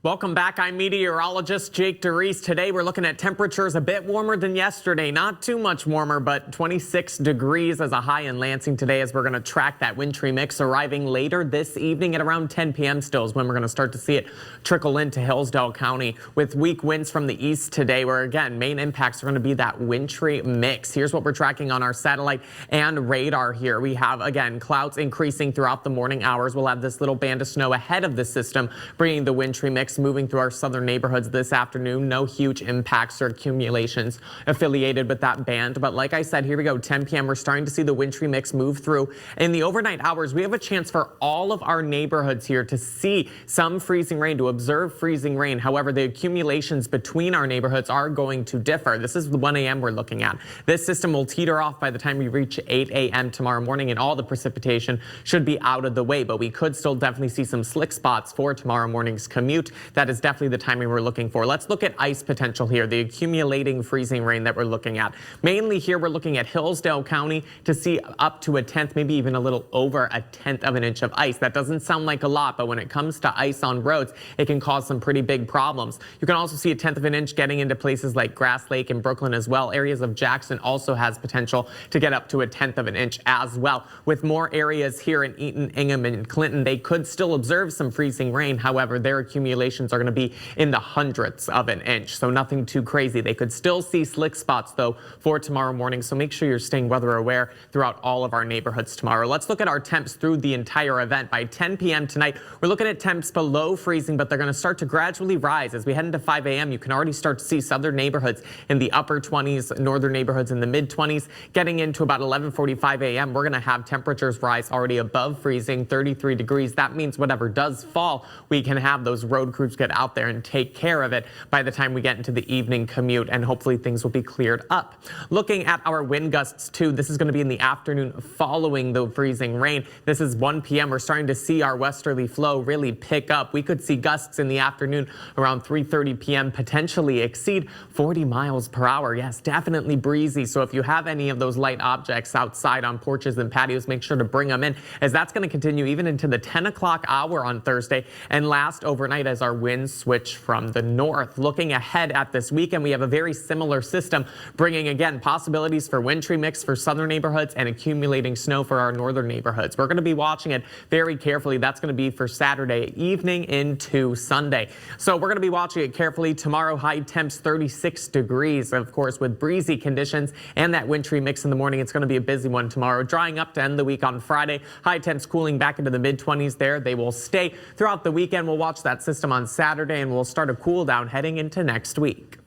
Welcome back. I'm meteorologist Jake DeReese. Today we're looking at temperatures a bit warmer than yesterday. Not too much warmer, but 26 degrees as a high in Lansing today as we're going to track that wintry mix arriving later this evening at around 10 p.m. still is when we're going to start to see it trickle into Hillsdale County with weak winds from the east today, where again main impacts are going to be that wintry mix. Here's what we're tracking on our satellite and radar here. We have again clouds increasing throughout the morning hours. We'll have this little band of snow ahead of the system bringing the wintry mix moving through our southern neighborhoods this afternoon. No huge impacts or accumulations affiliated with that band. But like I said, here we go, 10 p.m. We're starting to see the wintry mix move through. In the overnight hours, we have a chance for all of our neighborhoods here to see some freezing rain, to observe freezing rain. However, the accumulations between our neighborhoods are going to differ. This is the 1 a.m. we're looking at. This system will teeter off by the time we reach 8 a.m. tomorrow morning, and all the precipitation should be out of the way. But we could still definitely see some slick spots for tomorrow morning's commute. That is definitely the timing we're looking for. Let's look at ice potential here, the accumulating freezing rain that we're looking at. Mainly here we're looking at Hillsdale County to see up to a tenth, maybe even a little over a tenth of an inch of ice. That doesn't sound like a lot, but when it comes to ice on roads, it can cause some pretty big problems. You can also see a tenth of an inch getting into places like Grass Lake and Brooklyn as well. Areas of Jackson also has potential to get up to a tenth of an inch as well. With more areas here in Eaton, Ingham, and Clinton, they could still observe some freezing rain. However, their accumulations are going to be in the hundredths of an inch, so nothing too crazy. They could still see slick spots though for tomorrow morning, so make sure you're staying weather aware throughout all of our neighborhoods tomorrow. Let's look at our temps through the entire event. By 10 p.m. tonight, we're looking at temps below freezing, but they're going to start to gradually rise as we head into 5 a.m. You can already start to see southern neighborhoods in the upper 20s, northern neighborhoods in the mid 20s. Getting into about 11:45 a.m., we're going to have temperatures rise already above freezing, 33 degrees. That means whatever does fall, we can have those road crews get out there and take care of it by the time we get into the evening commute, and hopefully things will be cleared up. Looking at our wind gusts too, this is going to be in the afternoon following the freezing rain. This is 1 p.m. We're starting to see our westerly flow really pick up. We could see gusts in the afternoon around 3:30 p.m. potentially exceed 40 miles per hour. Yes, definitely breezy. So if you have any of those light objects outside on porches and patios, make sure to bring them in, as that's going to continue even into the 10 o'clock hour on Thursday and last overnight as our winds switch from the north. Looking ahead at this weekend, we have a very similar system bringing again possibilities for wintry mix for southern neighborhoods and accumulating snow for our northern neighborhoods. We're going to be watching it very carefully. That's going to be for Saturday evening into Sunday. So we're going to be watching it carefully. Tomorrow, high temps 36 degrees, of course, with breezy conditions and that wintry mix in the morning. It's going to be a busy one tomorrow. Drying up to end the week on Friday. High temps cooling back into the mid 20s there. They will stay throughout the weekend. We'll watch that system on Saturday and we'll start a cool down heading into next week.